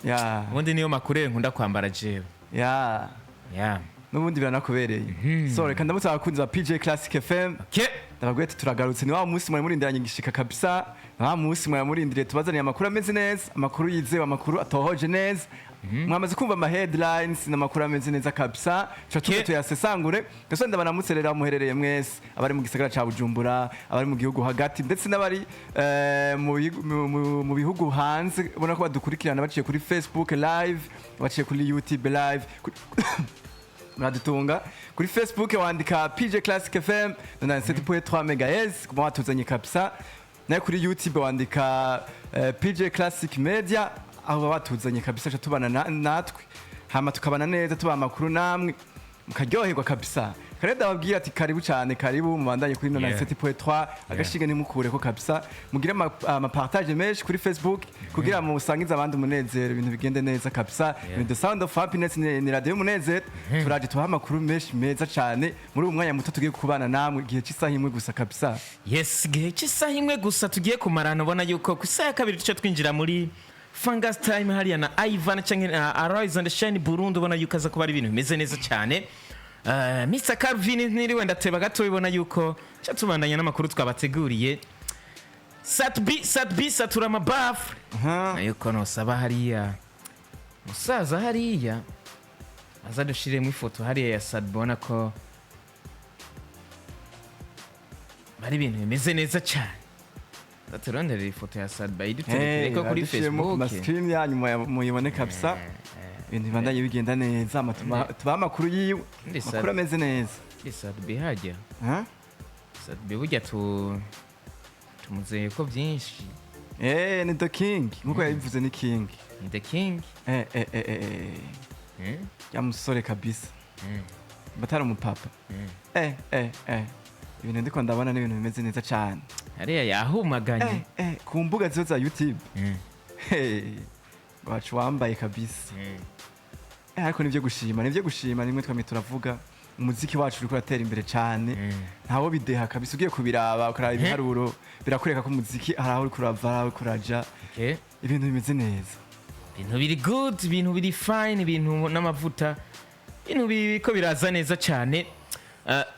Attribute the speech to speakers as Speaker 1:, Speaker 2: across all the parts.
Speaker 1: ya
Speaker 2: ubundi niyo makuru nkunda kwambara jewe
Speaker 1: ya n'ubundi biranakubereye so reka ndamutse abakunzi ba PJ Classic FM ndababwiye ati turagarutse ni wa munsi mwari murindiranye ngishika kabisa wa munsi mwari murindiriye tubazaniye amakuru ameze neza amakuru yizewe amakuru atohoje neza mwamaze kumva ama headlines n'amakuru ameze neza kabisa cyo tuyasesangure gaso ndabanamutse rero muherereye mwese abari mu gisagara ca Bujumbura abari mu gihugu hagati ndetse n'abari mu bihugu hanze ubona ko badukurikirana baciye kuri Facebook live baciye kuri YouTube live muradutunga kuri Facebook wandika PJ Classic FM 97.3 MHz kuma watuzanye kabisa nayo kuri YouTube wandika PJ Classic Media aho batuzanye kabisa tubana natwe hama tukabana neza tuba amakuru namwe mukaryoherwa kabisa kare ndababwira ati karibu cyane karibu mubandanye kuri 97.3 agashinga nimukure ko kabisa mugire ama partage menshi kuri Facebook kugira mu usangiza abandi umunezero ibintu bigende neza kabisa the sound of happiness ni radio umunezero turaje tuha amakuru menshi meza cyane muri uyu mwanya muto tugiye kubana namwe igihe cy'isaha imwe gusa kabisa
Speaker 2: yes igihe cy'isaha imwe gusa tugiye kumarana ubona yuko ku isaha ya kabiri duce twinjira muri Fungus time hariya na Ivan canke Arise and Shine Burundi ubona yuko aza kuba ari ibintu bimeze neza cyane Mr. Calvin niriwe ndateba gato ibona yuko cyatubandanya n'amakuru twabateguriye Satbi satura mabaf yuko no saba hariya musaza hariya azadushire mu ifoto hariya ya Sadbona ko bari ibintu bimeze neza cyane Aturondera ifoto ya Sadba idutereke ko kuri Facebook
Speaker 1: ma screen yanyu muyibone kabisa ibintu bibandanye bigenda neza tuba amakuru yiwe makuru ameze neza
Speaker 2: Sadbi hajya Sadbi burya tumuzeye ko byinshi
Speaker 1: ni the king nkuko yabivuze ni king
Speaker 2: ni the king
Speaker 1: ya musore kabisa batara umupapa ibintu ndiko ndabona n'ibintu bimeze neza cyane
Speaker 2: hariya yahumaganye
Speaker 1: ku mbuga zo za YouTube wacu wambaye kabisa ariko nivyo gushima nimwe twame turavuga umuziki wacu uriko uratera imbere cyane ntawo bideha kabisa ugiye kubiraba ukaraba ibiharuro birakureka ko umuziki araho uri kurava uri kuraja ibintu bimeze neza
Speaker 2: ibintu biri good ibintu biri fine ibintu n'amavuta ibintu biko biraza neza cyane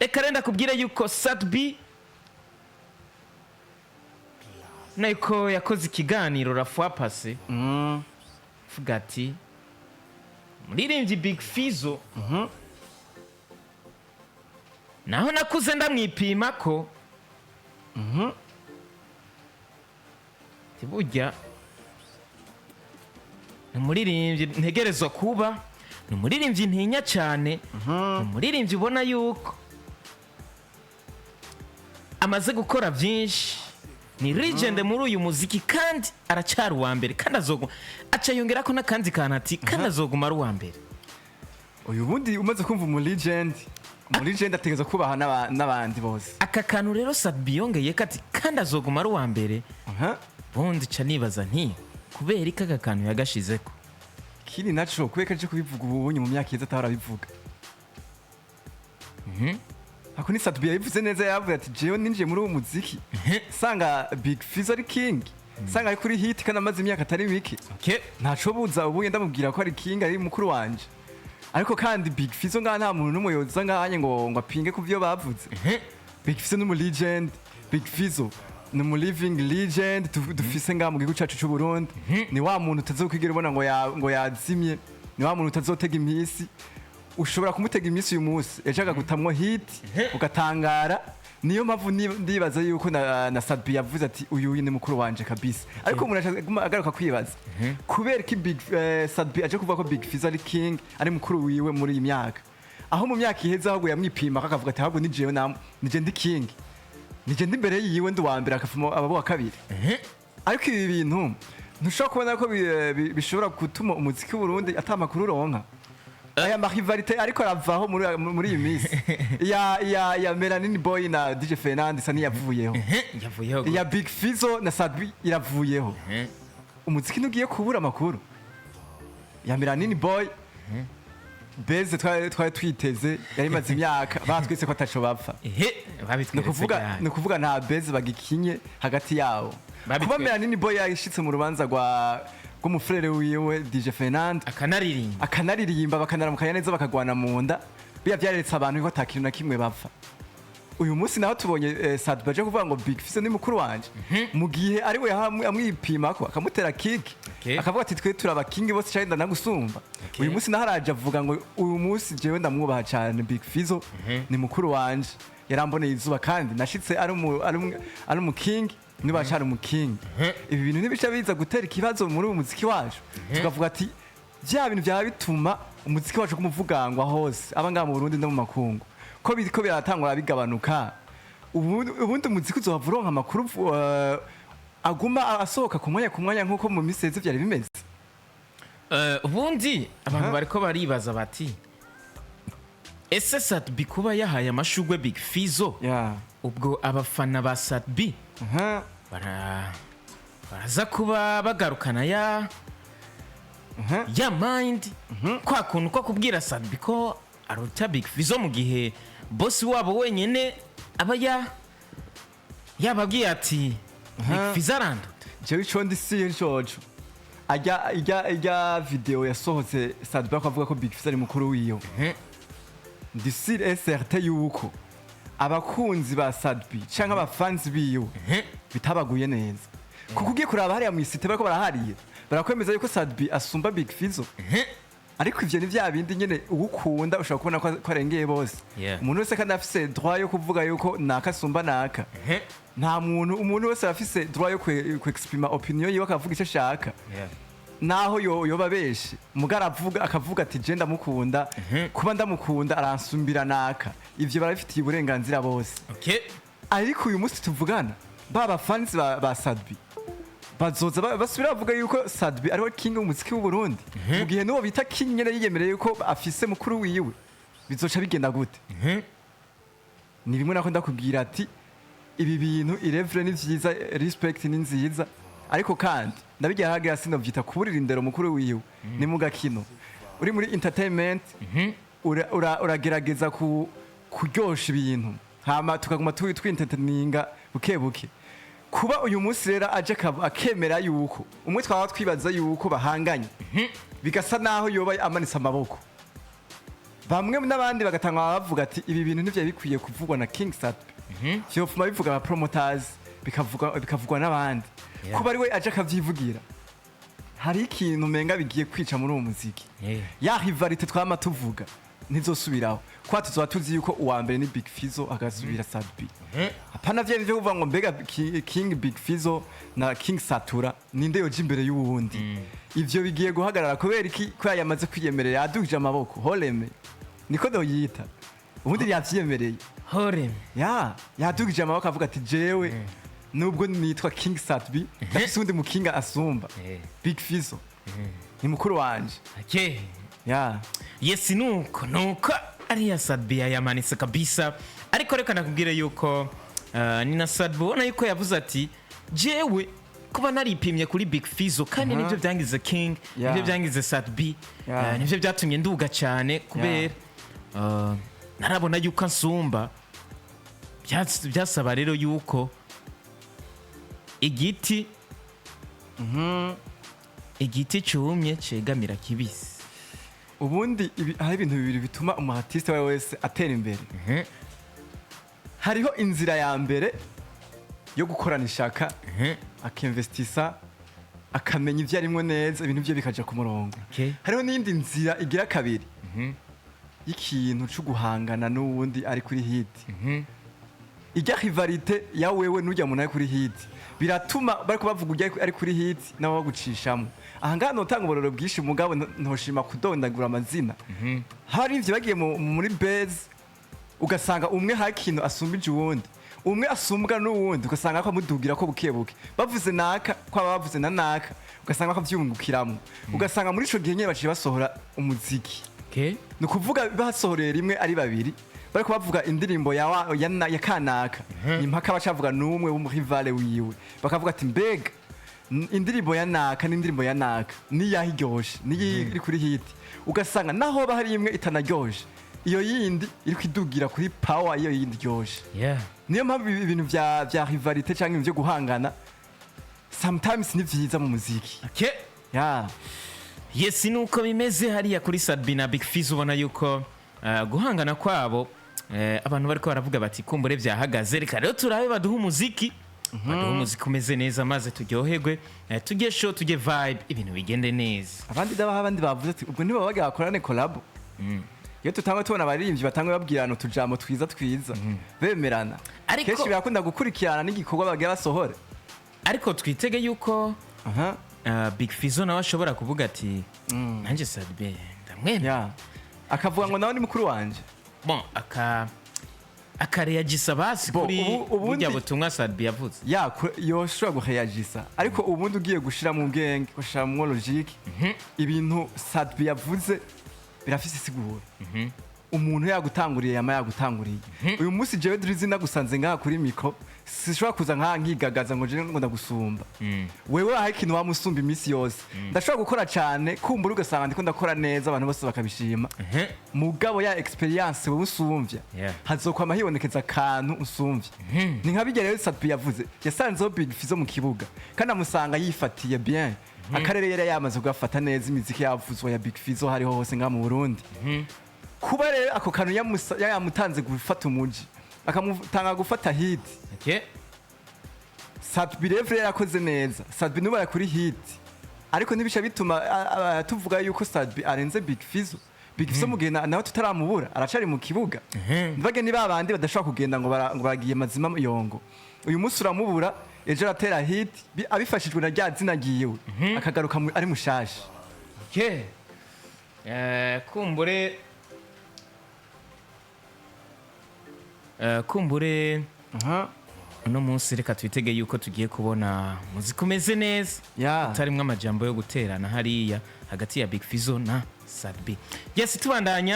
Speaker 2: reka renda kubwira yuko Satbi Naiko yakoze ikiganiro rafwa pase vuga ati muririmbyi Big Fizzo naho nakuze ndamwipima ko tibujya numuririmbyi ntegerezwa kuba numuririmbyi ntinya cyane numuririmbyi ubona yuko amaze gukora byinshi ni legend muri uyu muziki kandi aracyari uwa mbere kandi azoguma aca yongera ko nakanzi kanati kandi azoguma ari uwa mbere
Speaker 1: uyu bundi umaze kumva mu legend ategeza kubaha n'abandi bose
Speaker 2: aka kantu rero Sadbi yongeye kati kandi azoguma ari uwa mbere bundi ca nibaza nti kubera ika kantu yagashizeko
Speaker 1: kiri naco kubeka je kubivuga ubunye mu myaka yeza atarabivuga ako ni Sadbi yabivuze neza yavuze ati jewe ninjiye muri uwo muziki sanga Big Fizzo ari king sanga ari kuri hit kana amaze imyaka atari mike ntaco buza ubu ndamubwira ko ari king ari mukuru wanje ariko kandi Big Fizzo nta muntu n'umuyoza nganye ngo apinge ku byo bavuze Big Fizzo ni mu legend Big Fizzo ni mu living legend dufise nga mu gihugu cyacu cy'u Burundi ni wa muntu utazokwigira ubona ngo yazimye ni wa muntu utazotega imisi ushobora kumutega imisi uyu munsi ejaga gutamwa hit ugatangara niyo mpamvu ndibaza yuko na Sadbi yavuze ati uyu ni mukuru wanje kabisa ariko umuntu agaruka kwibaza kubera ki Big Sadbi aje kuvuga ko Big Fizzo ari king ari mukuru wiwe muri iyi myaka aho mu myaka iheza ahubwo yamwipima akavuga ati ahubwo nije ndi king nije ndi imbere yiwe ndi wa mbere akavamo ababo wa kabiri ariko ibi bintu ntushobora kubona ko bishobora gutuma umuziki w'u Burundi atamakuru uronka aya rivalite ariko aravaho muri iyi minsi ya Melanin Boy na DJ Fernand sani yavuyeho ya Big Fizzo na Sadbi iravuyeho umuziki nugiye kubura amakuru ya Melanin Boy Beze twari twiteze yari maze imyaka batwise ko ataco bapfa no kuvuga nta Beze bagikinye hagati yawo kuba Melanin Boy yashitse mu rubanza rw'umufrere wiwe DJ Fernand akanaririmba bakanaramukanya neza bakagwana mu nda biya vyaretse abantu ko atakintu na kimwe bapfa. Uyu munsi naho tubonye Sad baje kuvuga ngo Big Fizzo ni mukuru wanje mu gihe ari we amwipima ko akamutera kick akavuga ati twe turaba king bose cyane ndanagusumba. Uyu munsi naho araje avuga ngo uyu munsi jewe ndamwubaha cyane Big Fizzo ni mukuru wanje yaramboneye izuba kandi nashitse ari mu king niba cyari mu king. Ibi bintu nibica biza gutera ikibazo muri uyu muziki wacu tukavuga ati bya bintu byaba bituma umuziki wacu kumuvugangwa hose abanga mu Burundi no mu makungu ko biratangura bigabanuka. Ubundi umuziki uzohavuronka amakuru aguma asohoka ku mwanya nkuko mu misezi byari bimeze.
Speaker 2: Ubundi abantu bariko baribaza bati ese Sad B kuba yahaye amashugwe Big Fizzo ubwo abafana ba Sad B baraza kuba bagarukana ya mind kwa kuntu ko kubwira Sad B ko aruta Big Fizzo mu gihe boss wabo wenyene aba yababwiye ati Big Fizzo aranda.
Speaker 1: Jewe ico ndisiye George ajya video yasohotse Sad B akavuga ko Big Fizzo ari mukuru wiyo. Ndisire certain yuko abakunzi ba Sad B canke abafanzi biyo bitabaguye neza kuko ugiye kuraba hariya mu isite bariko barahariye barakwemeza yuko Sad B asumba Big Fizzo. Ariko ivyo ni vya bindi nyene ugukunda ushobora kubona ko arengeye bose. Umuntu wese kandi afise droit yo kuvuga yuko naka asumba naka. Nta umuntu wese afise droit yo kwexprima opinion yiwe akavuga ico ashaka. Naho yoba beshe mugara akavuga ati je ndamukunda kuba ndamukunda aransumbira naka. Ivyo barabifitiye uburenganzira bose. Ariko uyu munsi tuvugana baba fans ba Sad B bazoza basubira bavuga yuko Sad B ariwe king w'umuziki w'u Burundi mu gihe n'uwo bita king nyene yiyemereye yuko afise mukuru wiwe bizoca bigenda gute? Ni bimwe nako ndakubwira ati ibi bintu irevre ni vyiza respect ni nziza ariko kandi ndabigira hagira sinovyita kuburira indero mukuru wiwe ni mu gakino uri muri entertainment uragerageza kuryosha ibintu hama tukaguma twintertaininga bukebuke. Kuba uyu munsi rero aje akemera yuko umwe twaba twibaza yuko bahanganye bigasa naho yoba amanitse amaboko bamwe n'abandi bagatanga bavuga ati ibi bintu nivyo bikwiye kuvugwa na King Sad B cyofuma bivuga aba promoters bikavugwa n'abandi kuba ari we aje akavyivugira hari ikintu menga bigiye kwica muri uwo muziki ya rivalite twama tuvuga ntizosubiraho kwa tuzoba tuzi yuko uwa mbere ni Big Fizzo agasubira Sad B. Hapana vya byo kuvuga ngo mbega King Big Fizzo na King Satura ninde yoje imbere y'uwundi. Ivyo bigiye guhagarara kubera iki ko yamaze kwiyemerera aduje amaboko holeme niko doyita ubundi yavyemereye
Speaker 2: holeme
Speaker 1: yadugije amaboko avuga ati jewe nubwo nitwa King Sad B ndafise undi mukinga asumba Big Fizzo ni mukuru wanje.
Speaker 2: Yes nuko ariya Sad B yamanitse kabisa ariko reka nakubwire yuko ni na Sad B ubona yuko yavuze ati jewe kuba naripimye kuri Big Fizzo kandi nivyo byangize King nivyo byangize Sad B nivyo byatumye nduga cyane kubera narabona yuko ansumba byasaba rero yuko igiti cyumye cegamira kibisi.
Speaker 1: Ubundi hari ibintu bibiri bituma umu artist wese atera imbere. Hariho inzira ya mbere yo gukorana ishaka akinvestisa akamenya ivyo arimwo neza ibintu byo bikaja ku murongo. Hariho n'indi nzira igira kabiri y'ikintu cyo guhangana n'uwundi ari kuri hit. Ijya rivalite ya wewe n'ujya muntu ari kuri hit biratuma bariko bavuga ujya ari kuri hit nawe bagucishamo. Ahanga notanga ubororo bwishi mugabo ntoshima kudondagura amazina. Hari ivyo bagiye muri base ugasanga umwe hakintu asumbije uwundi umwe asumbwa n'uwundi ugasanga ko amudugira ko bukebuke bavuze naka kwa bavuze na naka ugasanga ko vyungukiramo ugasanga muri ico gihe nyene baciye basohora umuziki. Ni kuvuga basohorera rimwe ari babiri bariko bavuga indirimbo ya kanaka impaka bacavuga n'umwe w'umurivale wiwe bakavuga ati mbega indirimbo ya naka n'indirimbo ya naka ni yahiryoshe ni iri kuri hit ugasanga naho bahari imwe itanaryoshe iyo yindi iri kwidugira kuri power iyo yindi ryoshe. Niyo mpamvu ibintu vya rivalite canke ivyo guhangana sometimes ni vyiza mu muziki.
Speaker 2: Yes, nuko bimeze hariya kuri Sadbi na Big Fizzo ubona yuko guhangana kwabo abantu bariko baravuga bati kumbure vyahagaze reka rero turabe baduha umuziki baduha umuziki umeze neza maze turyoherwe tujye show tujye vibe ibintu bigende neza
Speaker 1: abandi bavuze ati ubwo nibo bagira bakorane collab iyo tutangwa tubona abaririmbyi batangwa babwirana utujambo twiza bemerana kenshi birakunda gukurikirana n'igikorwa bagira basohore
Speaker 2: ariko twitege yuko Big Fizzo nawe ashobora kuvuga ati nanjye Sadbi ndamwemera
Speaker 1: akavuga ngo nawe ni mukuru wanje
Speaker 2: bon akareyagisa basi kuri burya butumwa Sadbi yavuze
Speaker 1: yoshobora guheyagisa ariko ubundi ugiye gushira mu bwenge gushira mu logique ibintu Sadbi yavuze birafise isiguro umuntu yagutanguriye yagutanguriye uyu munsi jewe drizina gusanze ngaha kuri micro sishobora kuza nka nkigagaza ngo je ngo ndagusumba wewe aho ikintu wamusumba imisi yose ndashobora gukora cyane kumbura ugasanga ndiko ndakora neza abantu bose bakabishima mugabo ya experience wowe usumvya hazokwama hibonekeza kantu usumvya ni nka bigere Sadbi yavuze yasanzeho Big Fizzo mu kibuga kandi amusanga yifatiye bien akarere yari yamaze kugafata neza imiziki yavuzwe ya Big Fizzo hariho hose nga mu Burundi kuba rero ako kantu yamutanze gufata umuji akamutanga gufata hit Sadbi rero yarakoze neza Sadbi nuba kuri hit ariko nibisha bituma tuvuga yuko Sadbi arenze Big Fizzo mugenda nawe tutaramubura aracari mu kibuga mbage niba abandi badashobora kugenda ngo bagiye mazima yongo uyu munsi uramubura ejo aratera hit abifashijwe na rya zina giyewe akagaruka ari mushasha
Speaker 2: kumbure uno munsi reka twitege yuko tugiye kubona muzika umeze neza utarimwo amajambo yo guterana hariya hagati ya Big Fizzo na Sadbi. Yes, tubandanya